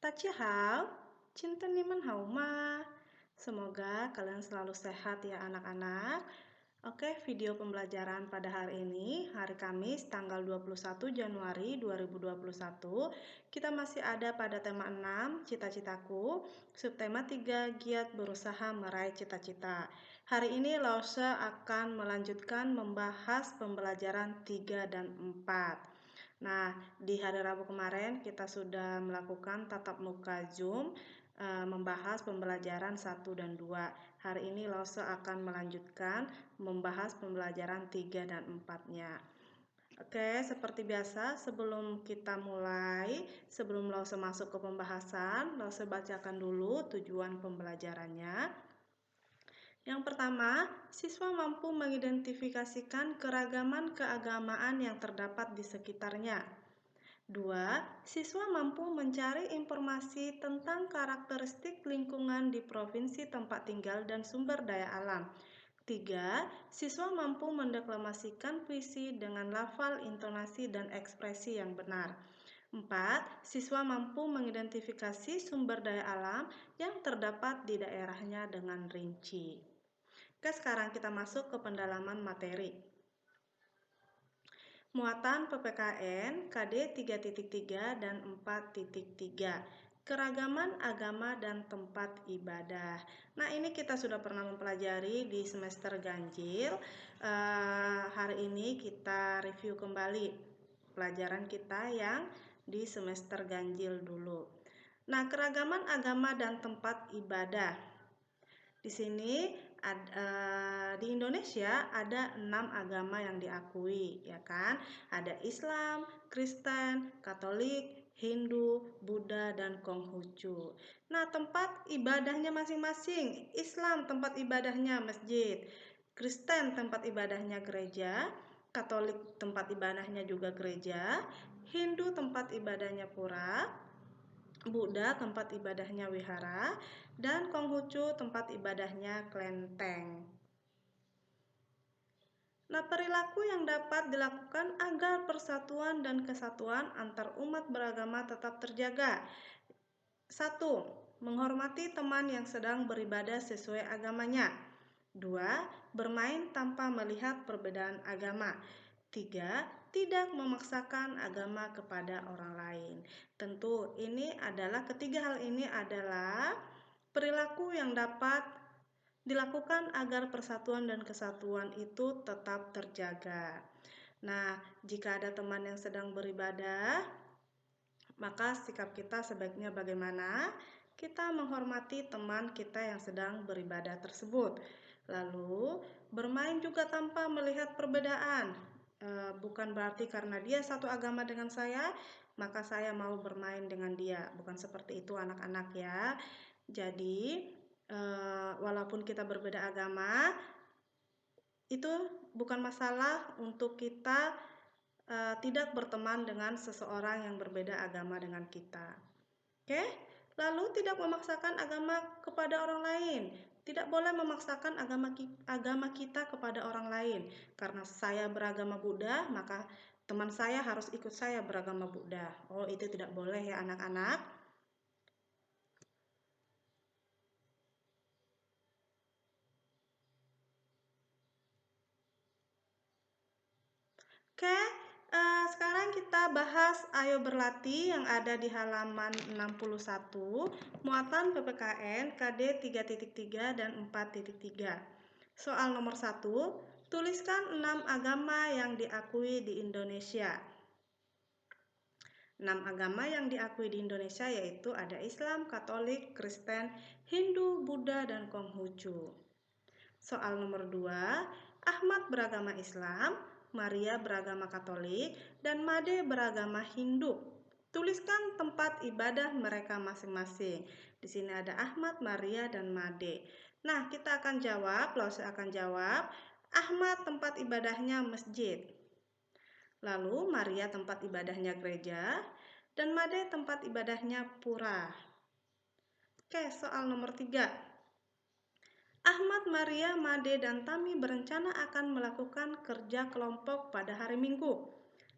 Hao, cinta niman hauma. Semoga kalian selalu sehat ya anak-anak. Oke, video pembelajaran pada hari ini, hari Kamis tanggal 21 Januari 2021. Kita masih ada pada tema 6, cita-citaku, subtema 3, giat berusaha meraih cita-cita. Hari ini Lause akan melanjutkan membahas pembelajaran 3 dan 4. Nah, di hari Rabu kemarin kita sudah melakukan tatap muka Zoom membahas pembelajaran 1 dan 2. Hari ini Lause akan melanjutkan membahas pembelajaran 3 dan 4-nya. Oke, seperti biasa sebelum kita mulai, sebelum Lause masuk ke pembahasan, Lause bacakan dulu tujuan pembelajarannya. Yang pertama, siswa mampu mengidentifikasikan keragaman keagamaan yang terdapat di sekitarnya. 2. Siswa mampu mencari informasi tentang karakteristik lingkungan di provinsi tempat tinggal dan sumber daya alam. 3. Siswa mampu mendeklamasikan puisi dengan lafal, intonasi, dan ekspresi yang benar. 4. Siswa mampu mengidentifikasi sumber daya alam yang terdapat di daerahnya dengan rinci. Oke, sekarang kita masuk ke pendalaman materi. Muatan PPKN KD 3.3 dan 4.3. Keragaman agama dan tempat ibadah. Nah, ini kita sudah pernah mempelajari di semester ganjil. Hari ini kita review kembali pelajaran kita yang di semester ganjil dulu. Nah, keragaman agama dan tempat ibadah. Di sini di Indonesia ada 6 agama yang diakui, ya kan? Ada Islam, Kristen, Katolik, Hindu, Buddha, dan Konghucu. Nah, tempat ibadahnya masing-masing. Islam tempat ibadahnya masjid, Kristen tempat ibadahnya gereja, Katolik tempat ibadahnya juga gereja, Hindu tempat ibadahnya pura, Buddha tempat ibadahnya wihara, dan Konghucu tempat ibadahnya kelenteng. Nah, perilaku yang dapat dilakukan agar persatuan dan kesatuan antar umat beragama tetap terjaga. 1. Menghormati teman yang sedang beribadah sesuai agamanya. 2. Bermain tanpa melihat perbedaan agama. 3. Tidak memaksakan agama kepada orang lain. Tentu ketiga hal ini adalah perilaku yang dapat dilakukan agar persatuan dan kesatuan itu tetap terjaga. Nah, jika ada teman yang sedang beribadah, maka sikap kita sebaiknya bagaimana? Kita menghormati teman kita yang sedang beribadah tersebut. Lalu, bermain juga tanpa melihat perbedaan. Bukan berarti karena dia satu agama dengan saya, maka saya mau bermain dengan dia. Bukan seperti itu anak-anak ya. Jadi, walaupun kita berbeda agama, itu bukan masalah untuk kita tidak berteman dengan seseorang yang berbeda agama dengan kita. Oke? Lalu tidak memaksakan agama kepada orang lain. Tidak boleh memaksakan agama kita kepada orang lain. Karena saya beragama Buddha, maka teman saya harus ikut saya beragama Buddha. Oh, itu tidak boleh ya anak-anak. Oke, sekarang kita bahas Ayo Berlatih yang ada di halaman 61, muatan PPKN KD 3.3 dan 4.3. Soal nomor 1, tuliskan 6 agama yang diakui di Indonesia. 6 agama yang diakui di Indonesia yaitu ada Islam, Katolik, Kristen, Hindu, Buddha, dan Konghucu. Soal nomor 2, Ahmad beragama Islam, Maria beragama Katolik, dan Made beragama Hindu. Tuliskan tempat ibadah mereka masing-masing. Di sini ada Ahmad, Maria, dan Made. Nah, kita akan jawab, Lause akan jawab. Ahmad tempat ibadahnya masjid. Lalu Maria tempat ibadahnya gereja, dan Made tempat ibadahnya pura. Oke, soal nomor 3. Ahmad, Maria, Made, dan Tami berencana akan melakukan kerja kelompok pada hari Minggu.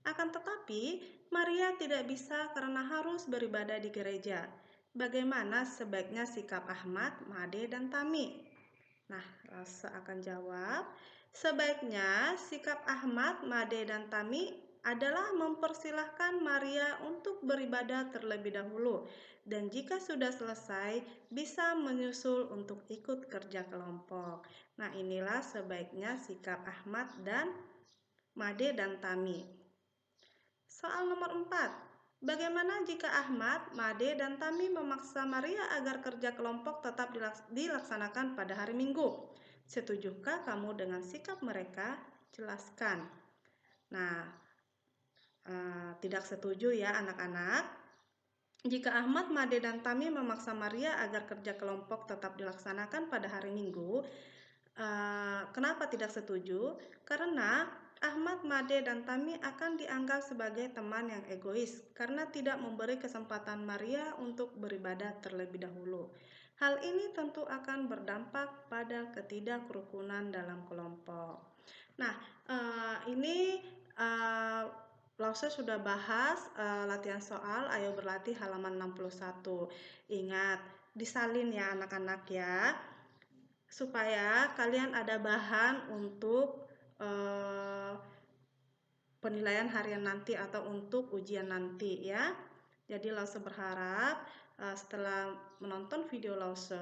Akan tetapi, Maria tidak bisa karena harus beribadah di gereja. bagaimana sebaiknya sikap Ahmad, Made, dan Tami? Nah, Lause akan jawab, sebaiknya sikap Ahmad, Made, dan Tami adalah mempersilahkan Maria untuk beribadah terlebih dahulu, dan jika sudah selesai, bisa menyusul untuk ikut kerja kelompok. Nah, inilah sebaiknya sikap Ahmad dan Made dan Tami. Soal nomor 4. Bagaimana jika Ahmad, Made, dan Tami memaksa Maria agar kerja kelompok tetap dilaksanakan pada hari Minggu? Setujukah kamu dengan sikap mereka? Jelaskan. Nah, tidak setuju ya anak-anak. Jika Ahmad, Made, dan Tami memaksa Maria agar kerja kelompok tetap dilaksanakan pada hari Minggu, kenapa tidak setuju? Karena Ahmad, Made, dan Tami akan dianggap sebagai teman yang egois karena tidak memberi kesempatan Maria untuk beribadah terlebih dahulu. Hal ini tentu akan berdampak pada ketidakrukunan dalam kelompok. Nah, ini Lause sudah bahas latihan soal Ayo Berlatih halaman 61. Ingat, disalin ya anak-anak ya, supaya kalian ada bahan untuk penilaian harian nanti atau untuk ujian nanti ya. Jadi Lause berharap setelah menonton video Lause,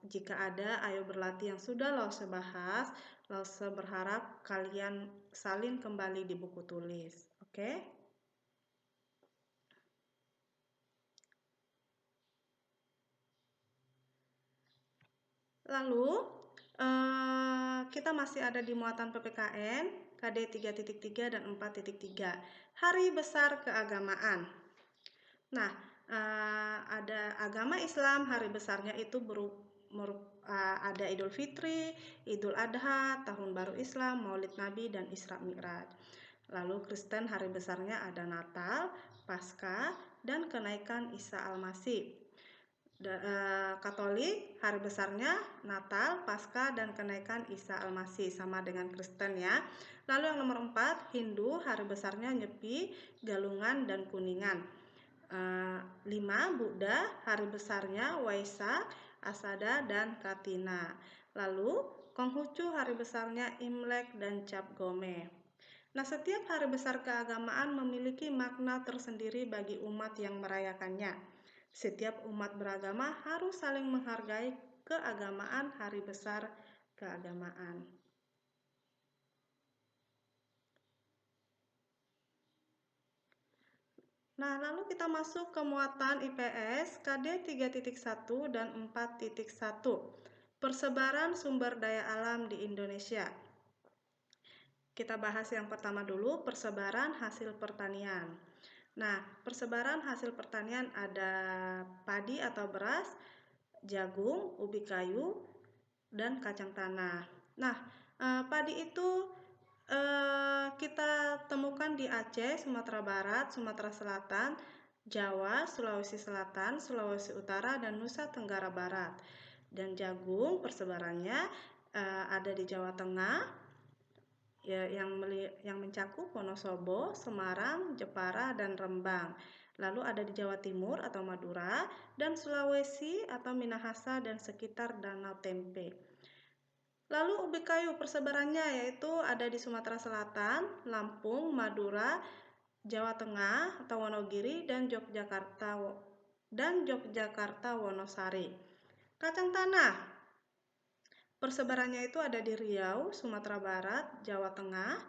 jika ada Ayo Berlatih yang sudah Lause bahas, Lause berharap kalian salin kembali di buku tulis. Oke? Lalu kita masih ada di muatan PPKN KD 3.3 dan 4.3. Hari besar keagamaan. Nah, ada agama Islam, hari besarnya itu ada Idul Fitri, Idul Adha, Tahun Baru Islam, Maulid Nabi, dan Isra Mi'raj. Lalu Kristen hari besarnya ada Natal, Paskah, dan kenaikan Isa Al-Masih. Katolik hari besarnya Natal, Paskah, dan kenaikan Isa Al-Masih, sama dengan Kristen ya. Lalu yang nomor 4, Hindu hari besarnya Nyepi, Galungan, dan Kuningan. 5, Buddha hari besarnya Waisak, Asada, dan Katina. Lalu Konghucu hari besarnya Imlek dan Cap Gome. Nah, setiap hari besar keagamaan memiliki makna tersendiri bagi umat yang merayakannya. Setiap umat beragama harus saling menghargai keagamaan hari besar keagamaan. Nah, lalu kita masuk ke muatan IPS KD 3.1 dan 4.1. Persebaran sumber daya alam di Indonesia. Kita bahas yang pertama dulu, persebaran hasil pertanian. Nah, persebaran hasil pertanian ada padi atau beras, jagung, ubi kayu, dan kacang tanah. Nah, padi itu kita temukan di Aceh, Sumatera Barat, Sumatera Selatan, Jawa, Sulawesi Selatan, Sulawesi Utara, dan Nusa Tenggara Barat. Dan jagung persebarannya ada di Jawa Tengah, ya, yang mencakup Wonosobo, Semarang, Jepara, dan Rembang. Lalu ada di Jawa Timur atau Madura, dan Sulawesi atau Minahasa dan sekitar Danau Tempe. Lalu ubi kayu persebarannya yaitu ada di Sumatera Selatan, Lampung, Madura, Jawa Tengah atau Wonogiri, dan Yogyakarta Wonosari. Kacang tanah persebarannya itu ada di Riau, Sumatera Barat, Jawa Tengah,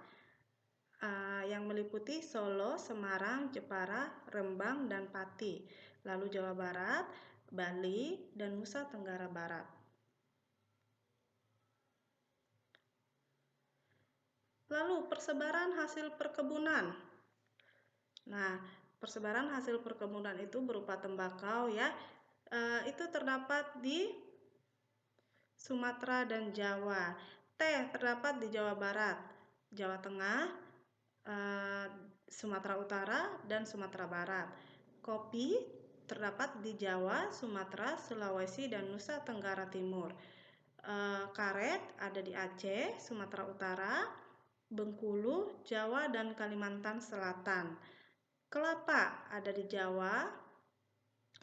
yang meliputi Solo, Semarang, Jepara, Rembang, dan Pati. Lalu Jawa Barat, Bali, dan Nusa Tenggara Barat. Lalu persebaran hasil perkebunan. Nah, persebaran hasil perkebunan itu berupa tembakau ya. Itu terdapat di Sumatera dan Jawa. Teh terdapat di Jawa Barat, Jawa Tengah, Sumatera Utara, dan Sumatera Barat. Kopi terdapat di Jawa, Sumatera, Sulawesi, dan Nusa Tenggara Timur. Karet ada di Aceh, Sumatera Utara, Bengkulu, Jawa, dan Kalimantan Selatan. Kelapa ada di Jawa,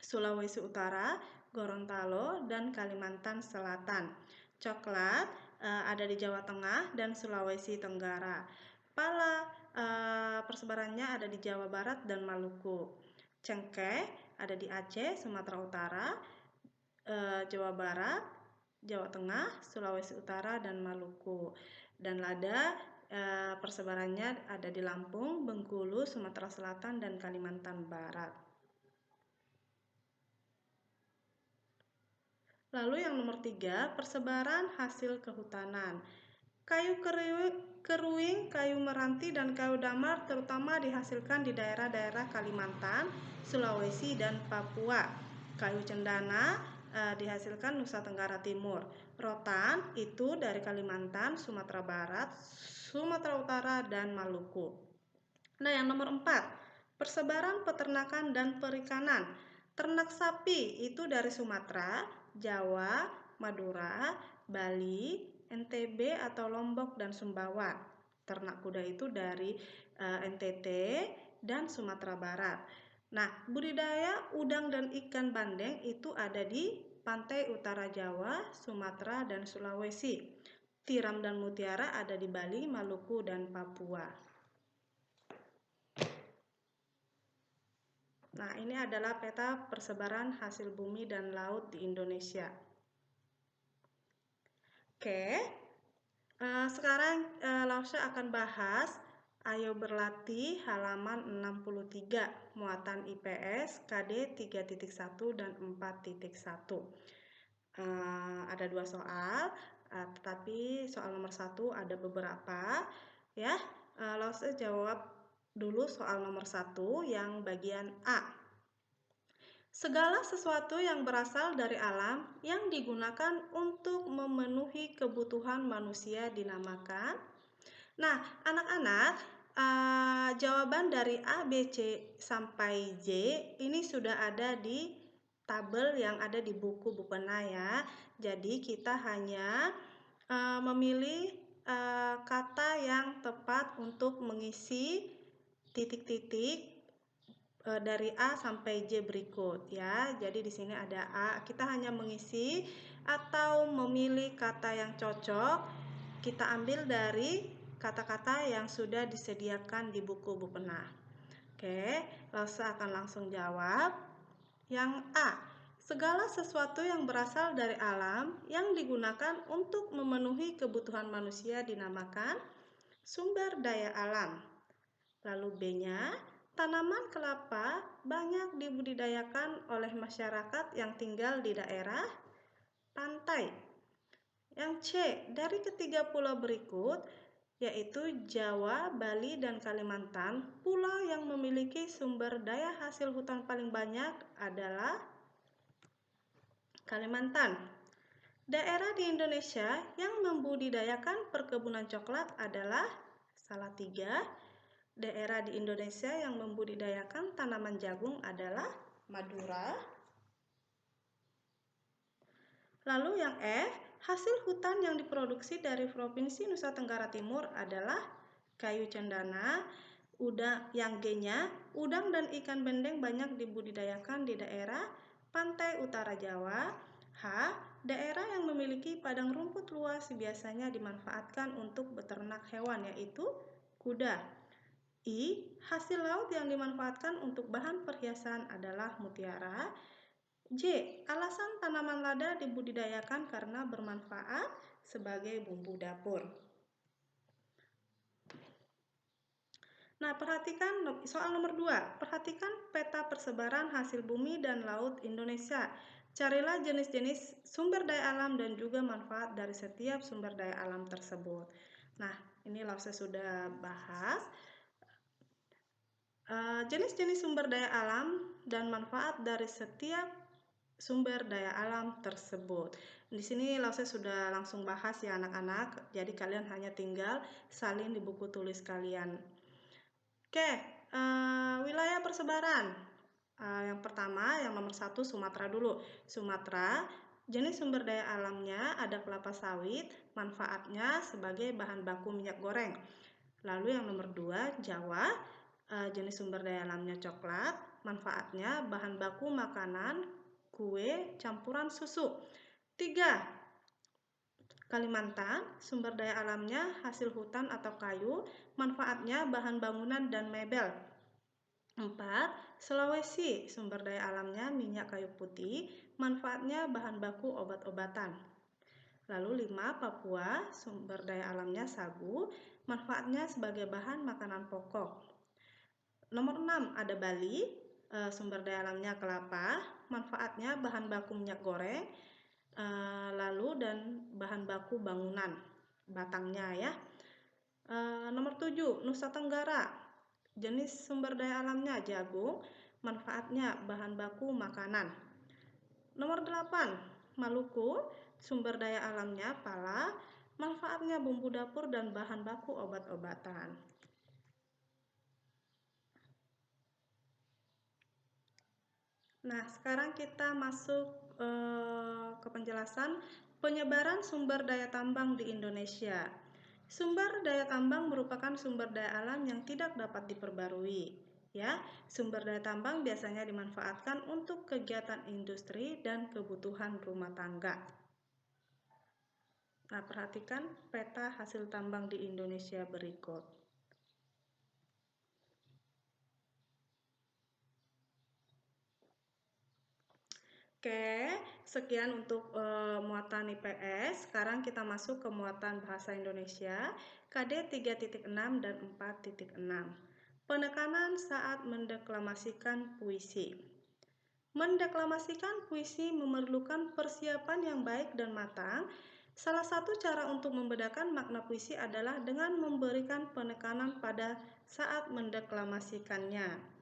Sulawesi Utara, Gorontalo, dan Kalimantan Selatan. Coklat ada di Jawa Tengah dan Sulawesi Tenggara. Pala persebarannya ada di Jawa Barat dan Maluku. Cengkeh ada di Aceh, Sumatera Utara, Jawa Barat, Jawa Tengah, Sulawesi Utara, dan Maluku. Dan lada persebarannya ada di Lampung, Bengkulu, Sumatera Selatan, dan Kalimantan Barat. Lalu yang nomor 3, persebaran hasil kehutanan. Kayu keruing, kayu meranti, dan kayu damar terutama dihasilkan di daerah-daerah Kalimantan, Sulawesi, dan Papua. Kayu cendana dihasilkan Nusa Tenggara Timur. Rotan itu dari Kalimantan, Sumatera Barat, Sumatera Utara, dan Maluku. Nah, yang nomor 4, persebaran peternakan dan perikanan. Ternak sapi itu dari Sumatera, Jawa, Madura, Bali, NTB atau Lombok, dan Sumbawa. Ternak kuda itu dari NTT dan Sumatera Barat. Nah, budidaya udang dan ikan bandeng itu ada di pantai utara Jawa, Sumatera, dan Sulawesi. Tiram dan mutiara ada di Bali, Maluku, dan Papua. Nah, ini adalah peta persebaran hasil bumi dan laut di Indonesia. Oke, sekarang Lausha akan bahas Ayo Berlatih halaman 63, muatan IPS KD 3.1 dan 4.1. Ada 2 soal, tetapi soal nomor 1 ada beberapa ya. Lausha jawab dulu soal nomor 1 yang bagian A. Segala sesuatu yang berasal dari alam yang digunakan untuk memenuhi kebutuhan manusia dinamakan. Nah, anak-anak, jawaban dari A, B, C sampai J ini sudah ada di tabel yang ada di buku Bupena ya. Jadi kita hanya memilih kata yang tepat untuk mengisi titik-titik dari A sampai J berikut ya. Jadi di sini ada A, kita hanya mengisi atau memilih kata yang cocok. Kita ambil dari kata-kata yang sudah disediakan di buku Bupena. Oke, Lausha akan langsung jawab. Yang A, segala sesuatu yang berasal dari alam yang digunakan untuk memenuhi kebutuhan manusia dinamakan sumber daya alam. Lalu B-nya, tanaman kelapa banyak dibudidayakan oleh masyarakat yang tinggal di daerah pantai. Yang C, dari ketiga pulau berikut, yaitu Jawa, Bali, dan Kalimantan, pulau yang memiliki sumber daya hasil hutan paling banyak adalah Kalimantan. Daerah di Indonesia yang membudidayakan perkebunan coklat adalah Salatiga. Daerah di Indonesia yang membudidayakan tanaman jagung adalah Madura. Lalu yang F, hasil hutan yang diproduksi dari Provinsi Nusa Tenggara Timur adalah kayu cendana. Yang G-nya, udang dan ikan bandeng banyak dibudidayakan di daerah pantai utara Jawa. H, daerah yang memiliki padang rumput luas biasanya dimanfaatkan untuk beternak hewan, yaitu kuda. I, hasil laut yang dimanfaatkan untuk bahan perhiasan adalah mutiara. J, alasan tanaman lada dibudidayakan karena bermanfaat sebagai bumbu dapur. Nah, perhatikan soal nomor 2. Perhatikan peta persebaran hasil bumi dan laut Indonesia. Carilah jenis-jenis sumber daya alam dan juga manfaat dari setiap sumber daya alam tersebut. Nah, ini Lausha sudah bahas. Jenis-jenis sumber daya alam dan manfaat dari setiap sumber daya alam tersebut. Di sini Lausha sudah langsung bahas ya anak-anak. Jadi kalian hanya tinggal salin di buku tulis kalian. Oke, wilayah persebaran. Yang pertama, yang nomor 1 Sumatera dulu. Sumatera, jenis sumber daya alamnya ada kelapa sawit, manfaatnya sebagai bahan baku minyak goreng. Lalu yang nomor 2 Jawa, jenis sumber daya alamnya coklat, manfaatnya bahan baku makanan, kue, campuran susu. 3. Kalimantan, sumber daya alamnya hasil hutan atau kayu, manfaatnya bahan bangunan dan mebel. 4. Sulawesi, sumber daya alamnya minyak kayu putih, manfaatnya bahan baku obat-obatan. Lalu 5. Papua, sumber daya alamnya sagu, manfaatnya sebagai bahan makanan pokok. Nomor 6 ada Bali, sumber daya alamnya kelapa, manfaatnya bahan baku minyak goreng, lalu dan bahan baku bangunan, batangnya ya. Nomor 7 Nusa Tenggara, jenis sumber daya alamnya jagung, manfaatnya bahan baku makanan. Nomor 8 Maluku, sumber daya alamnya pala, manfaatnya bumbu dapur dan bahan baku obat-obatan. Nah, sekarang kita masuk ke penjelasan penyebaran sumber daya tambang di Indonesia. Sumber daya tambang merupakan sumber daya alam yang tidak dapat diperbarui. Ya, sumber daya tambang biasanya dimanfaatkan untuk kegiatan industri dan kebutuhan rumah tangga. Nah, perhatikan peta hasil tambang di Indonesia berikut. Oke, sekian untuk muatan IPS. Sekarang kita masuk ke muatan bahasa Indonesia KD 3.6 dan 4.6. Penekanan saat mendeklamasikan puisi. Mendeklamasikan puisi memerlukan persiapan yang baik dan matang. Salah satu cara untuk membedakan makna puisi adalah dengan memberikan penekanan pada saat mendeklamasikannya.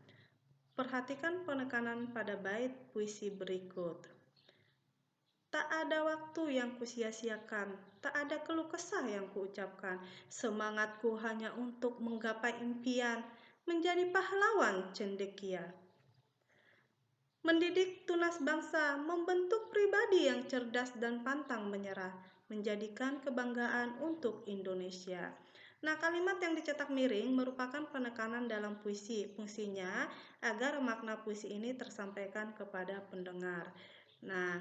Perhatikan penekanan pada bait puisi berikut. Tak ada waktu yang kusia-siakan, tak ada keluh kesah yang kuucapkan. Semangatku hanya untuk menggapai impian, menjadi pahlawan cendekia. Mendidik tunas bangsa, membentuk pribadi yang cerdas dan pantang menyerah, menjadikan kebanggaan untuk Indonesia. Nah, kalimat yang dicetak miring merupakan penekanan dalam puisi. Fungsinya agar makna puisi ini tersampaikan kepada pendengar. Nah,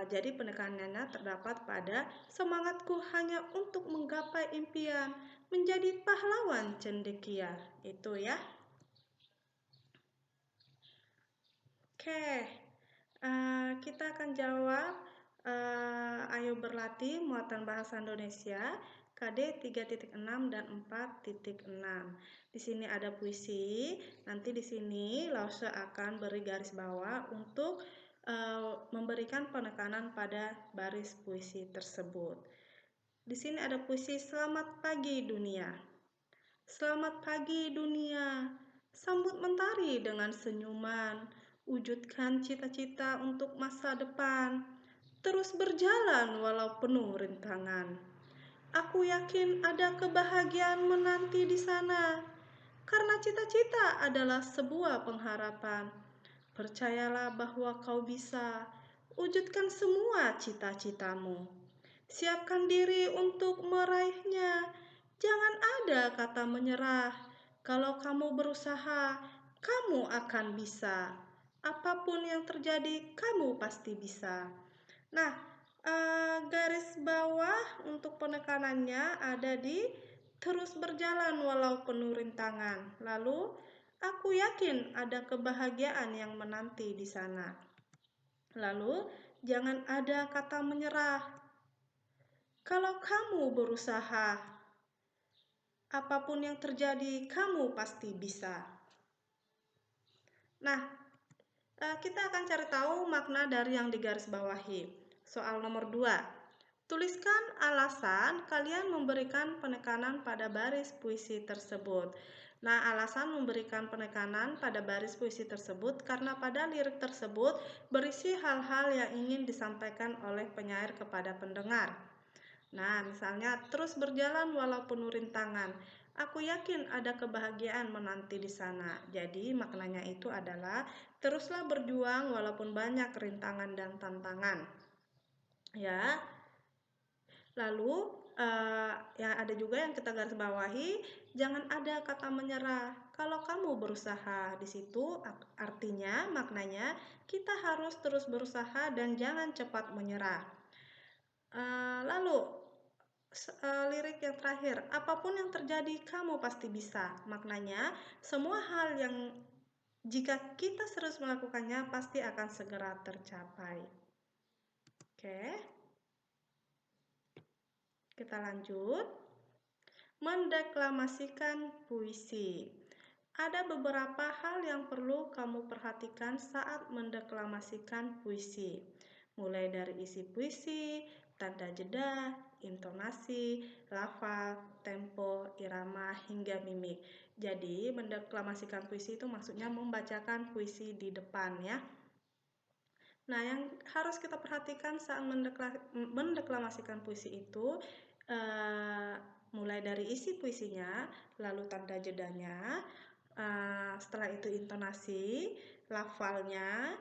jadi penekanannya terdapat pada semangatku hanya untuk menggapai impian, menjadi pahlawan cendekia. Itu ya. Oke, kita akan jawab ayo berlatih muatan bahasa Indonesia KD 3.6 dan 4.6. Di sini ada puisi. Nanti di sini Lause akan beri garis bawah untuk memberikan penekanan pada baris puisi tersebut. Di sini ada puisi Selamat Pagi Dunia. Selamat pagi dunia, sambut mentari dengan senyuman. Wujudkan cita-cita untuk masa depan, terus berjalan walau penuh rintangan. Aku yakin ada kebahagiaan menanti di sana, karena cita-cita adalah sebuah pengharapan. Percayalah bahwa kau bisa wujudkan semua cita-citamu. Siapkan diri untuk meraihnya. Jangan ada kata menyerah. Kalau kamu berusaha, kamu akan bisa. Apapun yang terjadi, kamu pasti bisa. Nah, garis bawah untuk penekanannya ada di terus berjalan walau penuh rintangan. Lalu, aku yakin ada kebahagiaan yang menanti di sana. Lalu, jangan ada kata menyerah. Kalau kamu berusaha, apapun yang terjadi, kamu pasti bisa. Nah, kita akan cari tahu makna dari yang digarisbawahi. Soal nomor 2. Tuliskan alasan kalian memberikan penekanan pada baris puisi tersebut. Nah, alasan memberikan penekanan pada baris puisi tersebut karena pada lirik tersebut berisi hal-hal yang ingin disampaikan oleh penyair kepada pendengar. Nah, misalnya terus berjalan walau penuh rintangan. Aku yakin ada kebahagiaan menanti di sana. Jadi maknanya itu adalah teruslah berjuang walaupun banyak rintangan dan tantangan. Ya. Lalu yang ada juga yang kita garis bawahi, jangan ada kata menyerah. Kalau kamu berusaha di situ, artinya maknanya kita harus terus berusaha dan jangan cepat menyerah. Lalu lirik yang terakhir, apapun yang terjadi kamu pasti bisa. Maknanya semua hal yang jika kita terus melakukannya pasti akan segera tercapai. Oke. Kita lanjut. Mendeklamasikan puisi. Ada beberapa hal yang perlu kamu perhatikan saat mendeklamasikan puisi. Mulai dari isi puisi, tanda jeda, intonasi, lafal, tempo, irama, hingga mimik. Jadi, mendeklamasikan puisi itu maksudnya membacakan puisi di depan ya. Nah, yang harus kita perhatikan saat mendeklamasikan puisi itu mulai dari isi puisinya, lalu tanda jedanya, setelah itu intonasi, lafalnya,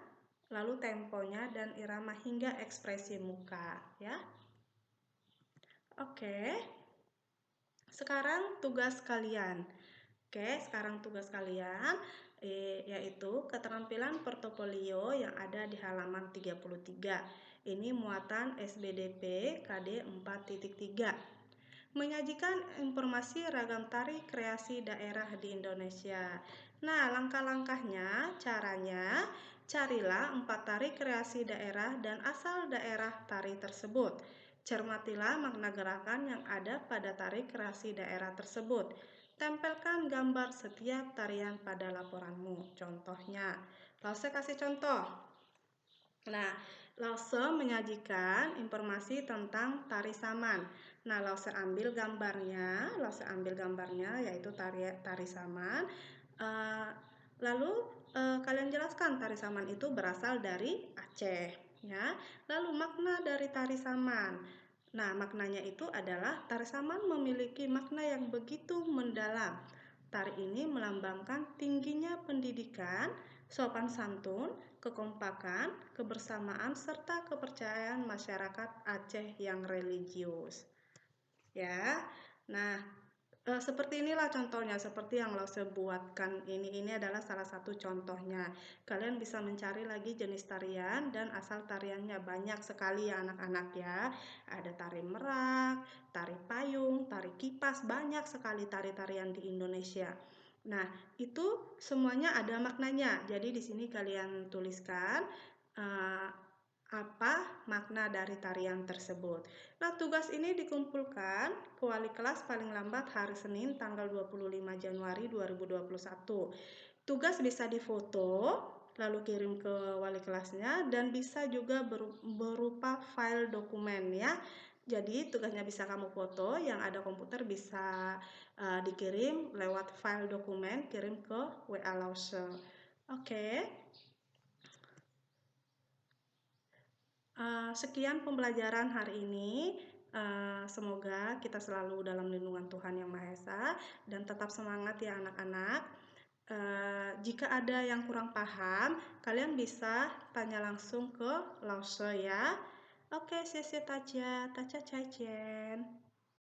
lalu temponya dan irama hingga ekspresi muka ya. Oke. Sekarang tugas kalian. Sekarang tugas kalian yaitu keterampilan portofolio yang ada di halaman 33. Ini muatan SBDP KD 4.3. Menyajikan informasi ragam tari kreasi daerah di Indonesia. Nah, langkah-langkahnya, caranya, carilah 4 tari kreasi daerah dan asal daerah tari tersebut. Cermatilah makna gerakan yang ada pada tari kreasi daerah tersebut. Tempelkan gambar setiap tarian pada laporanmu. Contohnya, Lause kasih contoh. Nah, Lause menyajikan informasi tentang tari saman. Nah, Lause ambil gambarnya yaitu tari saman. Lalu kalian jelaskan tari saman itu berasal dari Aceh, ya. Lalu makna dari tari saman. Nah, maknanya itu adalah tari saman memiliki makna yang begitu mendalam. Tari ini melambangkan tingginya pendidikan, sopan santun, kekompakan, kebersamaan, serta kepercayaan masyarakat Aceh yang religius. Ya, nah seperti inilah contohnya, seperti yang Lause buatkan ini adalah salah satu contohnya. Kalian bisa mencari lagi jenis tarian dan asal tariannya, banyak sekali ya anak-anak ya. Ada tari merak, tari payung, tari kipas, banyak sekali tari-tarian di Indonesia. Nah, itu semuanya ada maknanya. Jadi di sini kalian tuliskan apa makna dari tarian tersebut. Nah, tugas ini dikumpulkan ke wali kelas paling lambat hari Senin tanggal 25 Januari 2021. Tugas bisa difoto, lalu kirim ke wali kelasnya, dan bisa juga berupa file dokumen ya. Jadi tugasnya bisa kamu foto, yang ada komputer bisa dikirim lewat file dokumen, kirim ke WA Lause. Oke. Sekian pembelajaran hari ini. Semoga kita selalu dalam lindungan Tuhan Yang Maha Esa dan tetap semangat ya anak-anak. Jika ada yang kurang paham, kalian bisa tanya langsung ke Lause ya. Oke, 谢谢大家，大家再见。